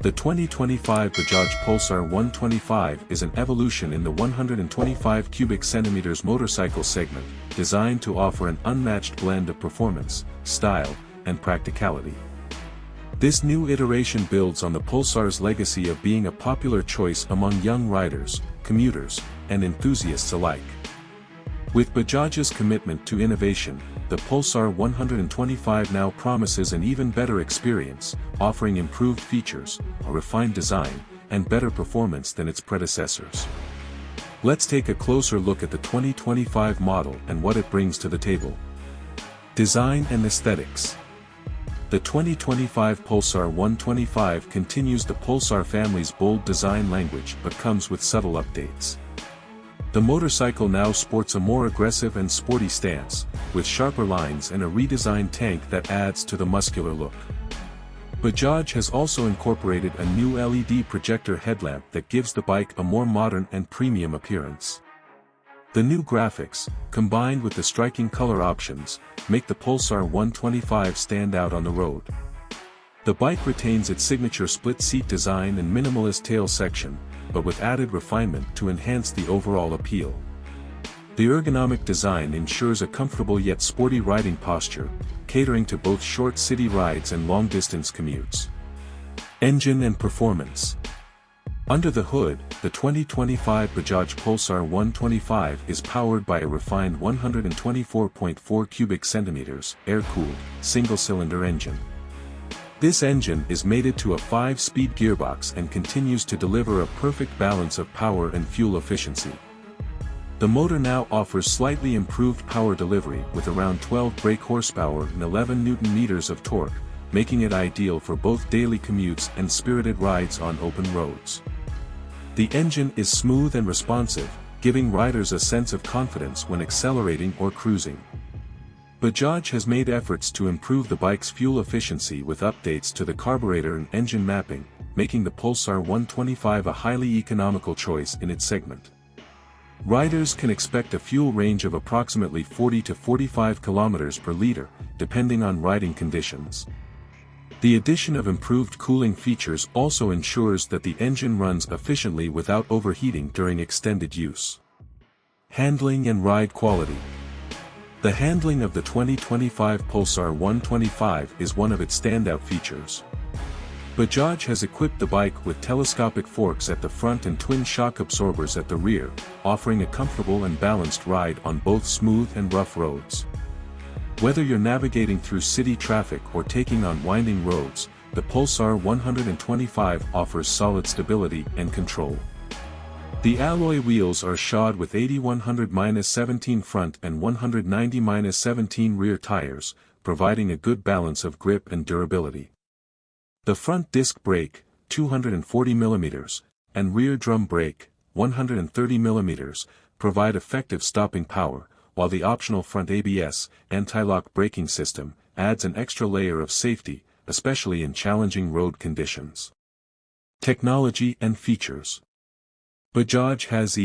The 2025 Bajaj Pulsar 125 is an evolution in the 125 cubic centimeters motorcycle segment, designed to offer an unmatched blend of performance, style, and practicality. This new iteration builds on the Pulsar's legacy of being a popular choice among young riders, commuters, and enthusiasts alike. With Bajaj's commitment to innovation, the Pulsar 125 now promises an even better experience, offering improved features, a refined design, and better performance than its predecessors. Let's take a closer look at the 2025 model and what it brings to the table. Design and aesthetics. The 2025 Pulsar 125 continues the Pulsar family's bold design language but comes with subtle updates. The motorcycle now sports a more aggressive and sporty stance, with sharper lines and a redesigned tank that adds to the muscular look. Bajaj has also incorporated a new LED projector headlamp that gives the bike a more modern and premium appearance. The new graphics, combined with the striking color options, make the Pulsar 125 stand out on the road. The bike retains its signature split-seat design and minimalist tail section, but with added refinement to enhance the overall appeal. The ergonomic design ensures a comfortable yet sporty riding posture, catering to both short city rides and long-distance commutes. Engine and performance. Under the hood, the 2025 Bajaj Pulsar 125 is powered by a refined 124.4 cubic centimeters, air-cooled, single-cylinder engine. This engine is mated to a 5-speed gearbox and continues to deliver a perfect balance of power and fuel efficiency. The motor now offers slightly improved power delivery with around 12 brake horsepower and 11 Nm of torque, making it ideal for both daily commutes and spirited rides on open roads. The engine is smooth and responsive, giving riders a sense of confidence when accelerating or cruising. Bajaj has made efforts to improve the bike's fuel efficiency with updates to the carburetor and engine mapping, making the Pulsar 125 a highly economical choice in its segment. Riders can expect a fuel range of approximately 40 to 45 km per liter, depending on riding conditions. The addition of improved cooling features also ensures that the engine runs efficiently without overheating during extended use. Handling and ride quality. The handling of the 2025 Pulsar 125 is one of its standout features. Bajaj has equipped the bike with telescopic forks at the front and twin shock absorbers at the rear, offering a comfortable and balanced ride on both smooth and rough roads. Whether you're navigating through city traffic or taking on winding roads, the Pulsar 125 offers solid stability and control. The alloy wheels are shod with 80-100-17 front and 190-17 rear tires, providing a good balance of grip and durability. The front disc brake, 240 mm, and rear drum brake, 130 mm, provide effective stopping power, while the optional front ABS, anti-lock braking system, adds an extra layer of safety, especially in challenging road conditions. Technology and features. Bajaj has